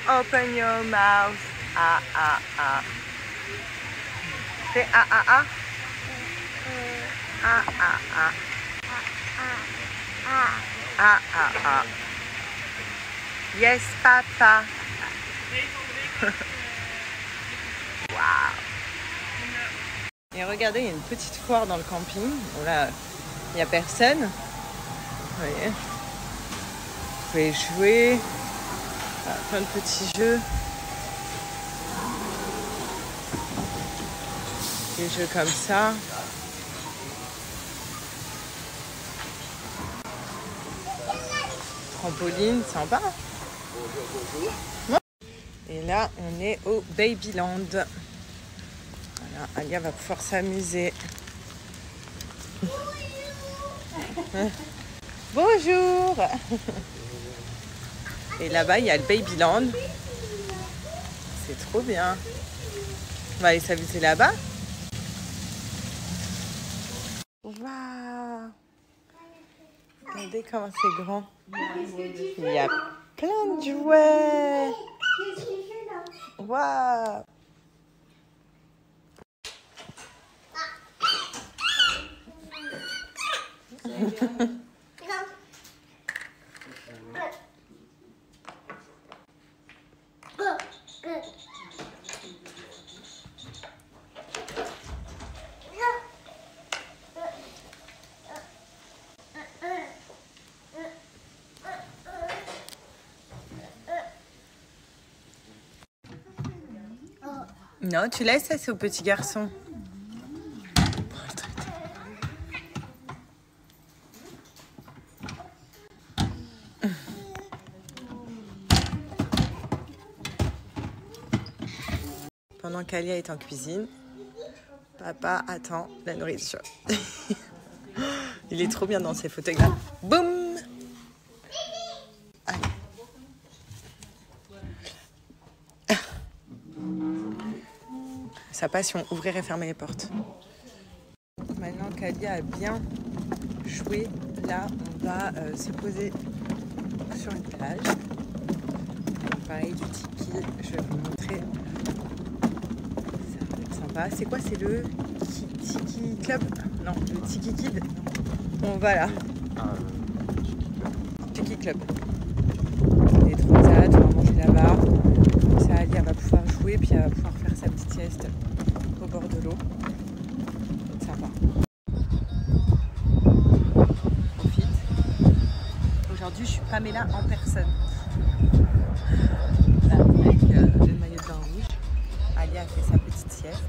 Open your mouth. Ah, ah, ah. Say ah, ah, ah. Ah, ah, ah. Ah, ah, ah. Yes, papa. Waouh. Et regardez, il y a une petite foire dans le camping. Bon là, il n'y a personne. Vous voyez. Vous pouvez jouer. Voilà, plein de petits jeux. Des jeux comme ça. Trampoline, sympa. Et là, on est au Babyland. Voilà, Alia va pouvoir s'amuser. Bonjour. Et là-bas, il y a le Babyland. C'est trop bien. On va aller s'amuser là-bas. Waouh! Regardez comment c'est grand. Il y a plein de jouets. Qu'est-ce qu'il fait là? Waouh! Non, tu laisses ça, c'est au petit garçon. Pendant qu'Alia est en cuisine, papa attend la nourriture. Il est trop bien dans ses photographes. Boum! Allez. Sa passion, ouvrir et fermer les portes. Maintenant qu'Alia a bien joué, là on va se poser sur une plage. Pareil, du tiki, je vais vous montrer. Ça va être sympa. C'est quoi? C'est le Tiki Club? Non, le Tiki Kid. Bon, voilà. Tiki Club. Des transats, on va manger là-bas. Comme ça, Alia va pouvoir jouer, puis elle va pouvoir faire sa petite sieste au bord de l'eau. C'est sympa. Profite. Aujourd'hui, je suis Pamela en personne. Là, avec le maillot de bain rouge. Alia a fait sa petite sieste.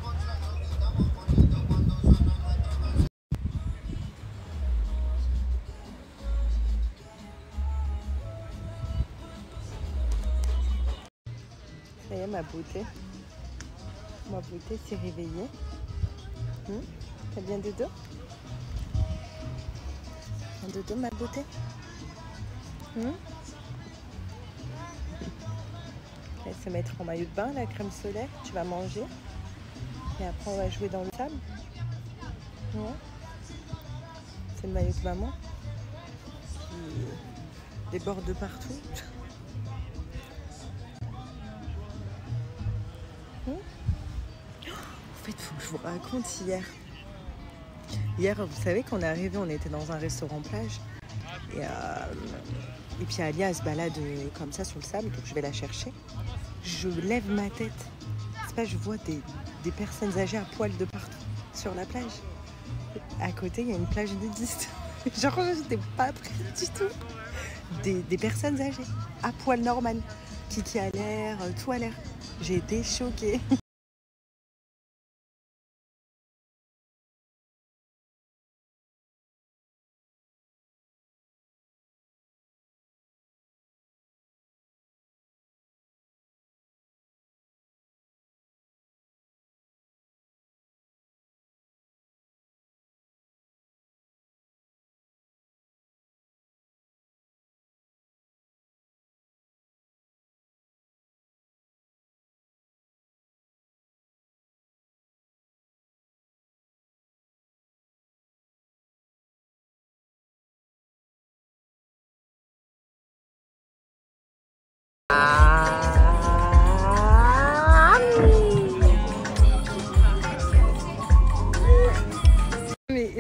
Ça y est, ma beauté. Ma beauté s'est réveillée. T'as bien dodo? Un dodo, ma beauté? Elle va se mettre en maillot de bain, la crème solaire. Tu vas manger. Et après, on va jouer dans le sable. Ouais. C'est le maillot de maman qui déborde de partout. En fait, il faut que je vous raconte hier. Hier, vous savez qu'on est arrivé, on était dans un restaurant plage. Et puis Alia se balade comme ça sur le sable, donc je vais la chercher. Je lève ma tête. C'est pas, je vois des personnes âgées à poil de partout sur la plage. À côté, il y a une plage nudiste. Genre, je n'étais pas prise du tout. Des personnes âgées, à poil normal. Kiki à l'air, tout à l'air. J'ai été choquée.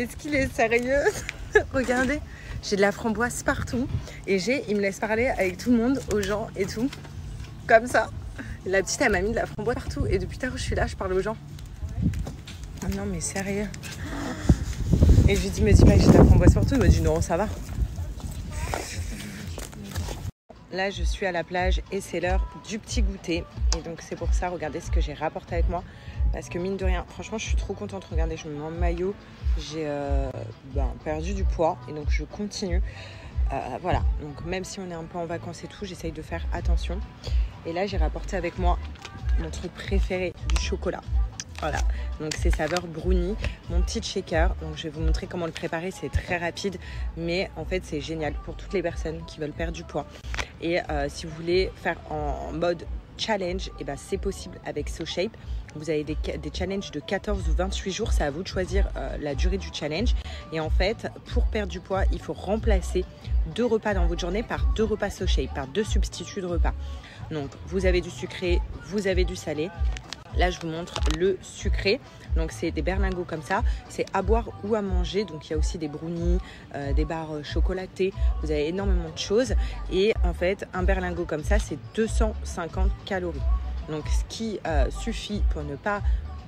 Qu'est-ce qu'il est sérieux? Regardez, j'ai de la framboise partout. Et il me laisse parler avec tout le monde, aux gens et tout. Comme ça. La petite, elle m'a mis de la framboise partout. Et depuis tout à l'heure, je suis là, je parle aux gens. Oh non, mais sérieux. Et je lui dis, me dis pas que j'ai de la framboise partout. Il me dit, non, ça va. Là, je suis à la plage et c'est l'heure du petit goûter. Et donc, c'est pour ça, regardez ce que j'ai rapporté avec moi. Parce que mine de rien, franchement, je suis trop contente. Regardez, je me mets en maillot. J'ai perdu du poids et donc je continue. Voilà, donc même si on est un peu en vacances et tout, j'essaye de faire attention. Et là, j'ai rapporté avec moi mon truc préféré, du chocolat. Voilà, donc c'est saveur brownie, mon petit shaker. Donc je vais vous montrer comment le préparer, c'est très rapide, mais en fait c'est génial pour toutes les personnes qui veulent perdre du poids. Et si vous voulez faire en mode challenge, et ben c'est possible avec SoShape. Vous avez des challenges de 14 ou 28 jours, c'est à vous de choisir la durée du challenge. Et en fait, pour perdre du poids, il faut remplacer 2 repas dans votre journée par 2 repas SoShape, par 2 substituts de repas. Donc vous avez du sucré, vous avez du salé. Là, je vous montre le sucré. Donc, c'est des berlingots comme ça. C'est à boire ou à manger. Donc, il y a aussi des brownies, des barres chocolatées. Vous avez énormément de choses. Et en fait, un berlingot comme ça, c'est 250 calories. Donc, ce qui suffit pour ne pas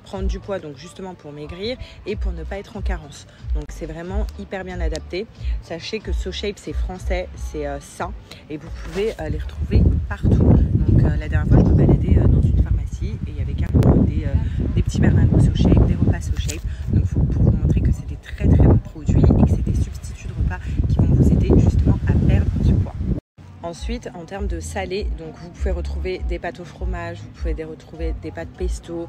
prendre du poids, donc justement pour maigrir et pour ne pas être en carence. Donc, c'est vraiment hyper bien adapté. Sachez que SoShape, c'est français, c'est sain. Et vous pouvez les retrouver partout. Donc, la dernière fois, je me baladais dans une pharmacie et il y avait carrément des petits berlingots SoShape, des repas SoShape. Donc pour vous montrer que c'est des très très bons produits et que c'est des substituts de repas qui vont vous aider justement à perdre du poids. Ensuite, en termes de salé, donc vous pouvez retrouver des pâtes au fromage, vous pouvez retrouver des pâtes pesto,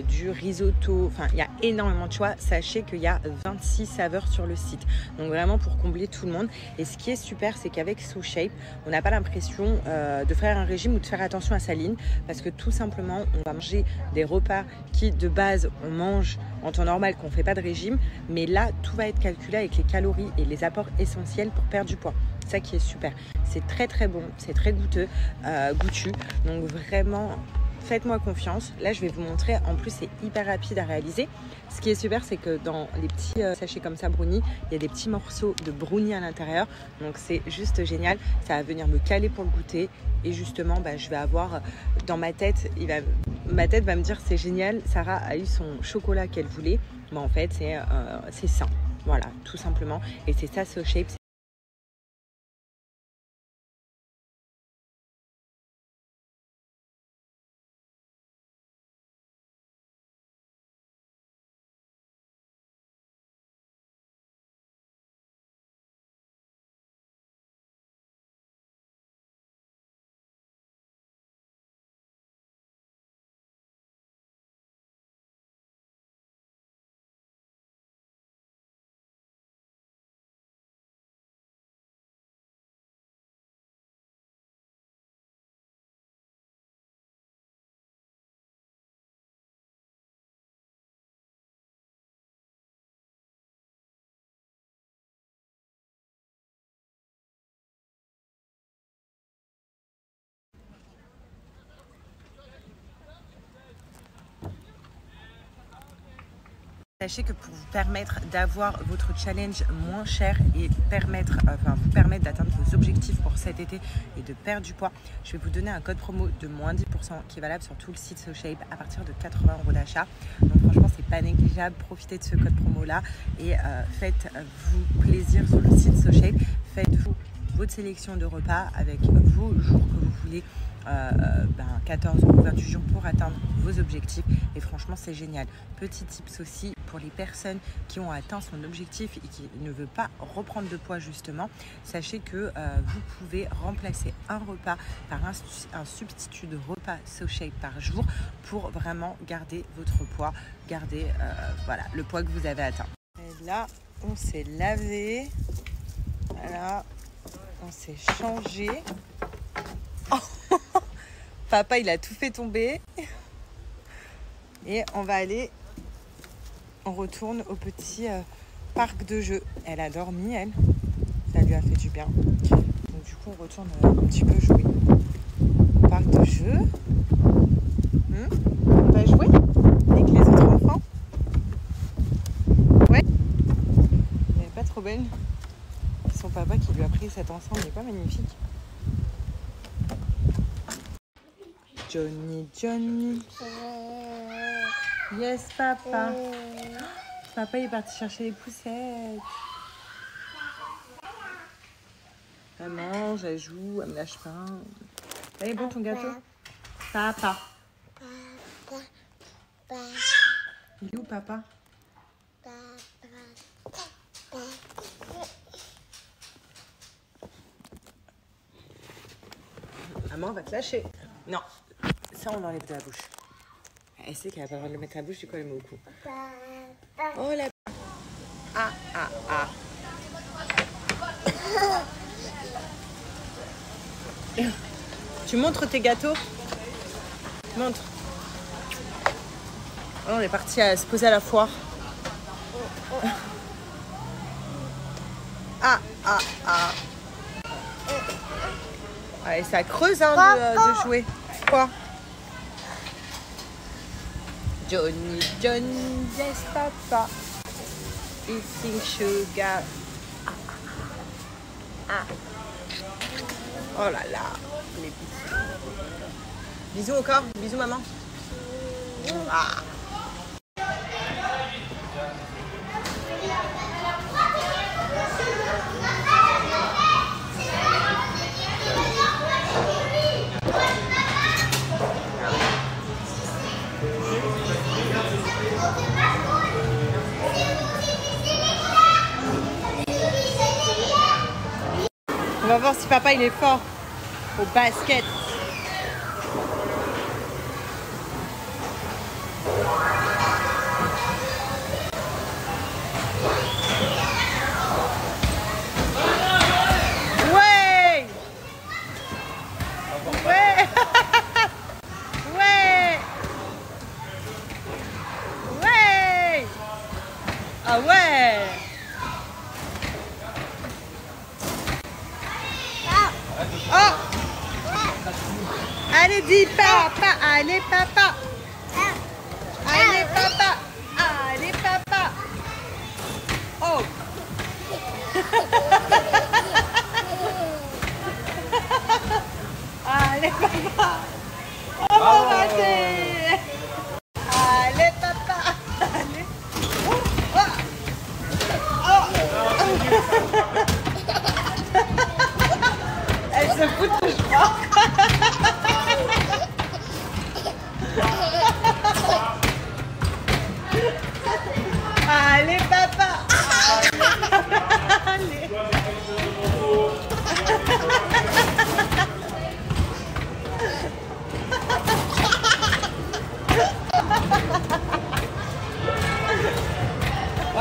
du risotto, enfin il y a énormément de choix. Sachez qu'il y a 26 saveurs sur le site, donc vraiment pour combler tout le monde. Et ce qui est super, c'est qu'avec SoShape, on n'a pas l'impression de faire un régime ou de faire attention à sa ligne, parce que tout simplement, on va manger des repas qui de base on mange en temps normal, qu'on ne fait pas de régime, mais là tout va être calculé avec les calories et les apports essentiels pour perdre du poids. Ça qui est super, c'est très très bon, c'est très goûteux, goûtu, donc vraiment faites-moi confiance. Là je vais vous montrer, en plus c'est hyper rapide à réaliser. Ce qui est super, c'est que dans les petits sachets comme ça brownie, il y a des petits morceaux de brownie à l'intérieur, donc c'est juste génial. Ça va venir me caler pour le goûter et justement je vais avoir dans ma tête, ma tête va me dire c'est génial, Sarah a eu son chocolat qu'elle voulait, mais en fait c'est sain, voilà tout simplement, et c'est ça SoShape. Sachez que pour vous permettre d'avoir votre challenge moins cher et vous permettre d'atteindre vos objectifs pour cet été et de perdre du poids, je vais vous donner un code promo de moins 10% qui est valable sur tout le site SoShape à partir de 80 € d'achat. Donc franchement, c'est pas négligeable. Profitez de ce code promo là et faites-vous plaisir sur le site SoShape. Faites-vous votre sélection de repas avec vos jours que vous voulez. 14 ou 28 jours pour atteindre vos objectifs et franchement c'est génial. Petit tips aussi pour les personnes qui ont atteint son objectif et qui ne veulent pas reprendre de poids justement, sachez que vous pouvez remplacer un repas par un substitut de repas SoShape par jour pour vraiment garder votre poids, garder le poids que vous avez atteint. Et là on s'est lavé, voilà, on s'est changé. Papa, il a tout fait tomber. Et on retourne au petit parc de jeux. Elle a dormi, elle. Ça lui a fait du bien. Donc du coup, on retourne un petit peu jouer. Parc de jeux. On va jouer avec les autres enfants. Ouais. belle. Son papa qui lui a pris cet ensemble n'est pas magnifique. Johnny, Johnny. Yes, papa. Papa il est parti chercher les poussettes. Elle mange, elle joue, elle me lâche pas. Elle est bon ton gâteau? Papa. Il est où papa? Maman va te lâcher. Non, ça on l'enlève de la bouche. Elle sait qu'elle n'a pas le droit de le mettre à la bouche, du coup elle le met au cou. Oh la... Ah, ah, ah. Tu montres tes gâteaux? Montre. On est parti à se poser à la foire. Ah, ah, ah. Allez, ça creuse hein, de jouer. Quoi? Johnny, Johnny, yes papa. Eating sugar. Ah, ah, ah. Oh là là, les bisous. Bisous encore, bisous maman. Ah. On va voir si papa il est fort au basket. Ouais! Ouais! Ouais! Ouais! Ah ouais! Oh! Allez, dis papa! Allez, papa! Allez, papa! Allez, papa! Oh! Allez, papa! On va rater! Allez, papa! Allez! Oh! Oh! Elle se fout de je crois. Allez papa. Allez. Oh.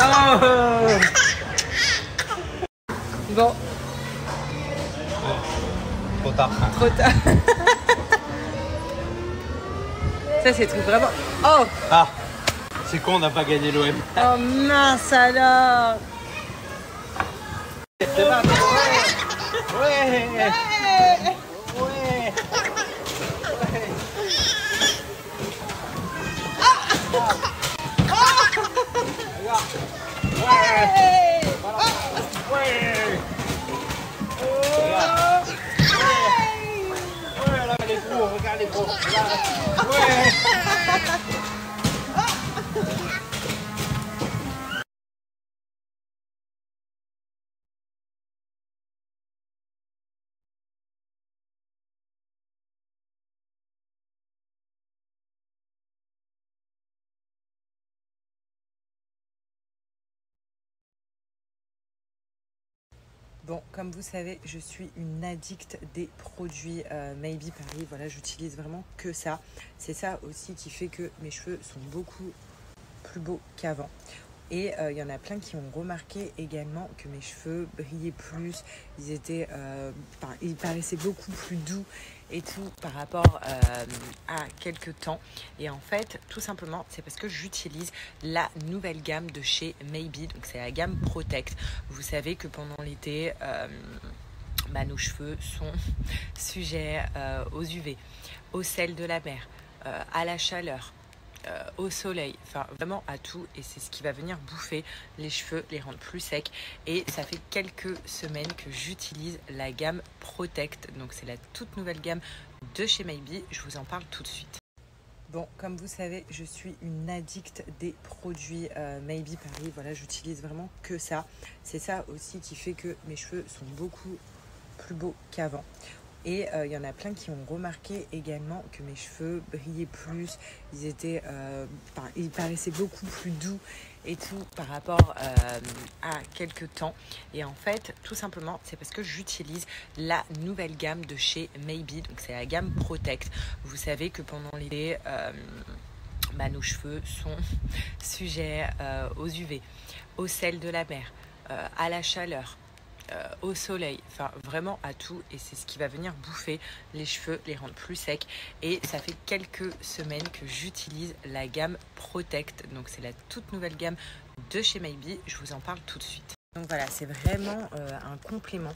Bon. Trop tard. Trop tard. Ça c'est truc vraiment. Oh. Ah. C'est con, on n'a pas gagné l'OM. Oh mince alors. C'est parti. Ouais. Ouais. Ouais. Regarde les pros. Ouais. Bon, comme vous savez, je suis une addicte des produits Maybe Paris. Voilà, j'utilise vraiment que ça. C'est ça aussi qui fait que mes cheveux sont beaucoup plus beaux qu'avant. Et il y en a plein qui ont remarqué également que mes cheveux brillaient plus. Ils paraissaient beaucoup plus doux et tout par rapport à quelques temps. Et en fait, tout simplement, c'est parce que j'utilise la nouvelle gamme de chez Maybe. Donc, c'est la gamme Protect. Vous savez que pendant l'été, nos cheveux sont sujets aux UV, au sel de la mer, à la chaleur, au soleil, enfin vraiment à tout, et c'est ce qui va venir bouffer les cheveux, les rendre plus secs. Et ça fait quelques semaines que j'utilise la gamme Protect, donc c'est la toute nouvelle gamme de chez Maybe, je vous en parle tout de suite. Bon, comme vous savez, je suis une addict des produits Maybe Paris. Voilà, j'utilise vraiment que ça. C'est ça aussi qui fait que mes cheveux sont beaucoup plus beaux qu'avant. Et il y en a plein qui ont remarqué également que mes cheveux brillaient plus, ils paraissaient beaucoup plus doux et tout par rapport à quelques temps. Et en fait, tout simplement, c'est parce que j'utilise la nouvelle gamme de chez Maybe, donc c'est la gamme Protect. Vous savez que pendant l'été, nos cheveux sont sujets aux UV, au sel de la mer, à la chaleur, au soleil, enfin vraiment à tout, et c'est ce qui va venir bouffer les cheveux, les rendre plus secs. Et ça fait quelques semaines que j'utilise la gamme Protect, donc c'est la toute nouvelle gamme de chez Maybe, je vous en parle tout de suite. Donc voilà, c'est vraiment un complément.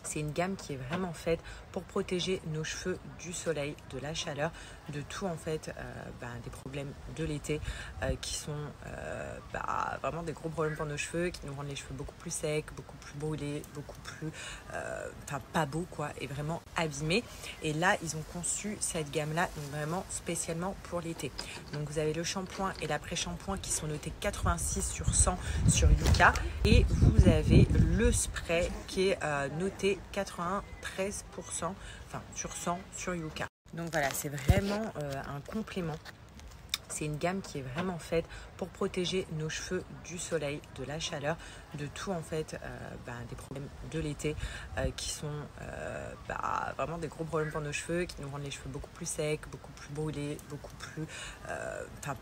C'est une gamme qui est vraiment faite pour protéger nos cheveux du soleil, de la chaleur, de tout en fait, des problèmes de l'été qui sont vraiment des gros problèmes pour nos cheveux, qui nous rendent les cheveux beaucoup plus secs, beaucoup plus brûlés, beaucoup plus pas beaux quoi, et vraiment abîmés. Et là, ils ont conçu cette gamme-là vraiment spécialement pour l'été. Donc vous avez le shampoing et l'après-shampoing qui sont notés 86 sur 100 sur Yuka, et vous avez le spray qui est noté 93% sur 100 sur Yuka. Donc voilà, c'est vraiment un complément. C'est une gamme qui est vraiment faite pour protéger nos cheveux du soleil, de la chaleur, de tout en fait, des problèmes de l'été qui sont vraiment des gros problèmes pour nos cheveux, qui nous rendent les cheveux beaucoup plus secs, beaucoup plus brûlés, beaucoup plus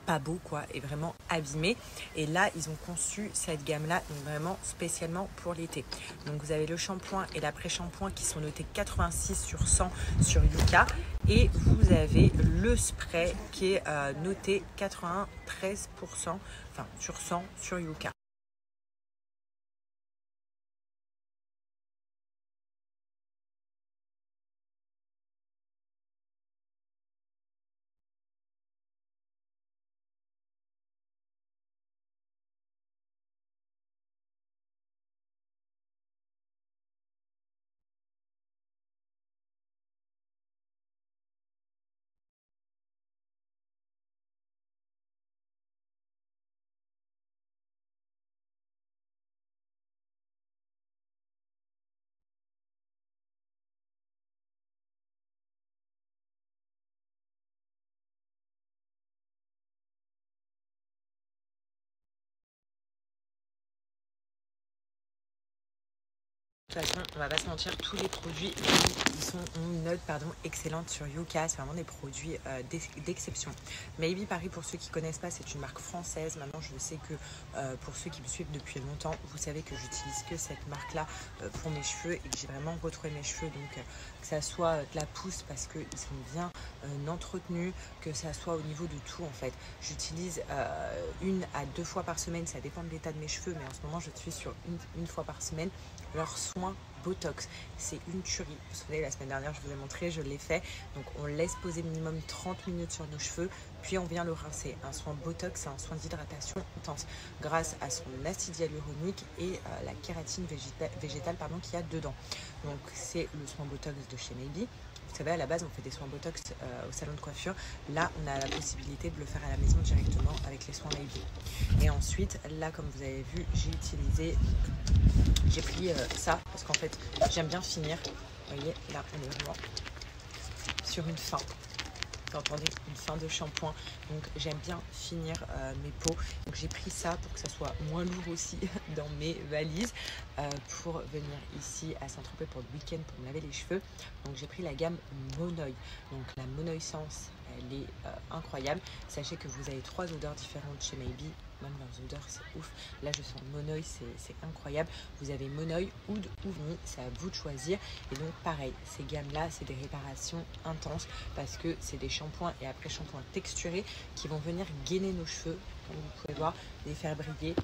pas beaux quoi, et vraiment abîmés. Et là, ils ont conçu cette gamme-là vraiment spécialement pour l'été. Donc vous avez le shampoing et l'après-shampoing qui sont notés 86 sur 100 sur Yuka, et vous avez le spray qui est noté 93% sur 100 sur Yuka. De toute façon, on va pas se mentir, tous les produits ont une note excellente sur Yuka. C'est vraiment des produits d'exception. Maybe Paris, pour ceux qui ne connaissent pas, c'est une marque française. Maintenant, je sais que pour ceux qui me suivent depuis longtemps, vous savez que j'utilise que cette marque-là pour mes cheveux, et que j'ai vraiment retrouvé mes cheveux. Donc, que ça soit de la pousse parce qu'ils sont bien entretenus, que ça soit au niveau de tout en fait. J'utilise 1 à 2 fois par semaine, ça dépend de l'état de mes cheveux, mais en ce moment, je suis sur une fois par semaine. Leur soin Botox, c'est une tuerie. Vous vous souvenez, la semaine dernière, je vous ai montré, je l'ai fait. Donc, on laisse poser minimum 30 minutes sur nos cheveux, puis on vient le rincer. Un soin Botox, c'est un soin d'hydratation intense grâce à son acide hyaluronique et la kératine végétale qu'il y a dedans. Donc, c'est le soin Botox de chez Maybe. Vous savez, à la base, on fait des soins Botox au salon de coiffure. Là, on a la possibilité de le faire à la maison directement avec les soins Maybe. Et ensuite, là, comme vous avez vu, j'ai pris ça parce qu'en fait, j'aime bien finir. Vous voyez, là, on est vraiment sur une fin. Vous entendez, une fin de shampoing. Donc, j'aime bien finir mes peaux. Donc, j'ai pris ça pour que ça soit moins lourd aussi dans mes valises pour venir ici à Saint-Tropez pour le week-end pour me laver les cheveux. Donc, j'ai pris la gamme Monoï. Donc, la Monoï Sense, elle est incroyable. Sachez que vous avez 3 odeurs différentes chez Maybe. Même leurs odeurs, c'est ouf. Là, je sens Monoï, c'est incroyable. Vous avez Monoï, Oud ou Vanille, c'est à vous de choisir. Et donc, pareil, ces gammes-là, c'est des réparations intenses parce que c'est des shampoings et après-shampoings texturés qui vont venir gainer nos cheveux, comme vous pouvez voir, les faire briller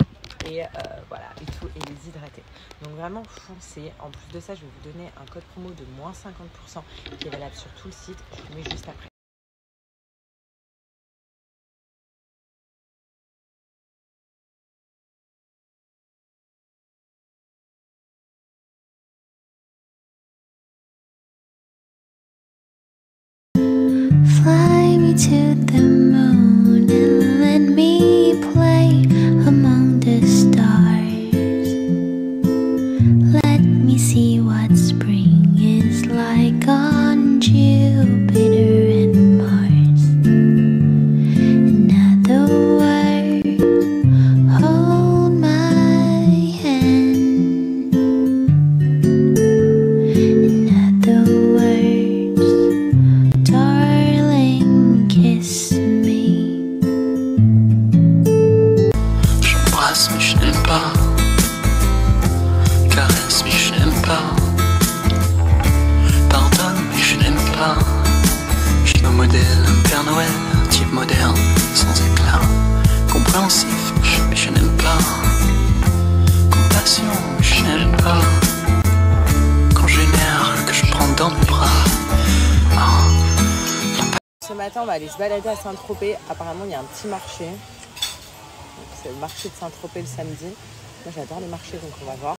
et voilà, et tout, et les hydrater. Donc, vraiment, foncez. En plus de ça, je vais vous donner un code promo de moins 50% qui est valable sur tout le site. Je vous le mets juste après. Fly me to the moon and let me play among the stars. Let me see what spring is like on Jupiter and Mars. In other words, hold my hand. In other words, darling, kiss me. J'embrasse mais je n'aime pas, caresse mais je n'aime pas, pardonne mais je n'aime pas. Je me modèle un Père Noël, type moderne, sans éclat, compréhensif mais je n'aime pas, compassion mais je n'aime pas. Quand j'énerve, que je prends dans mes bras. Ce matin, on va aller se balader à Saint-Tropez. Apparemment, il y a un petit marché. C'est le marché de Saint-Tropez le samedi. Moi, j'adore les marchés, donc on va voir.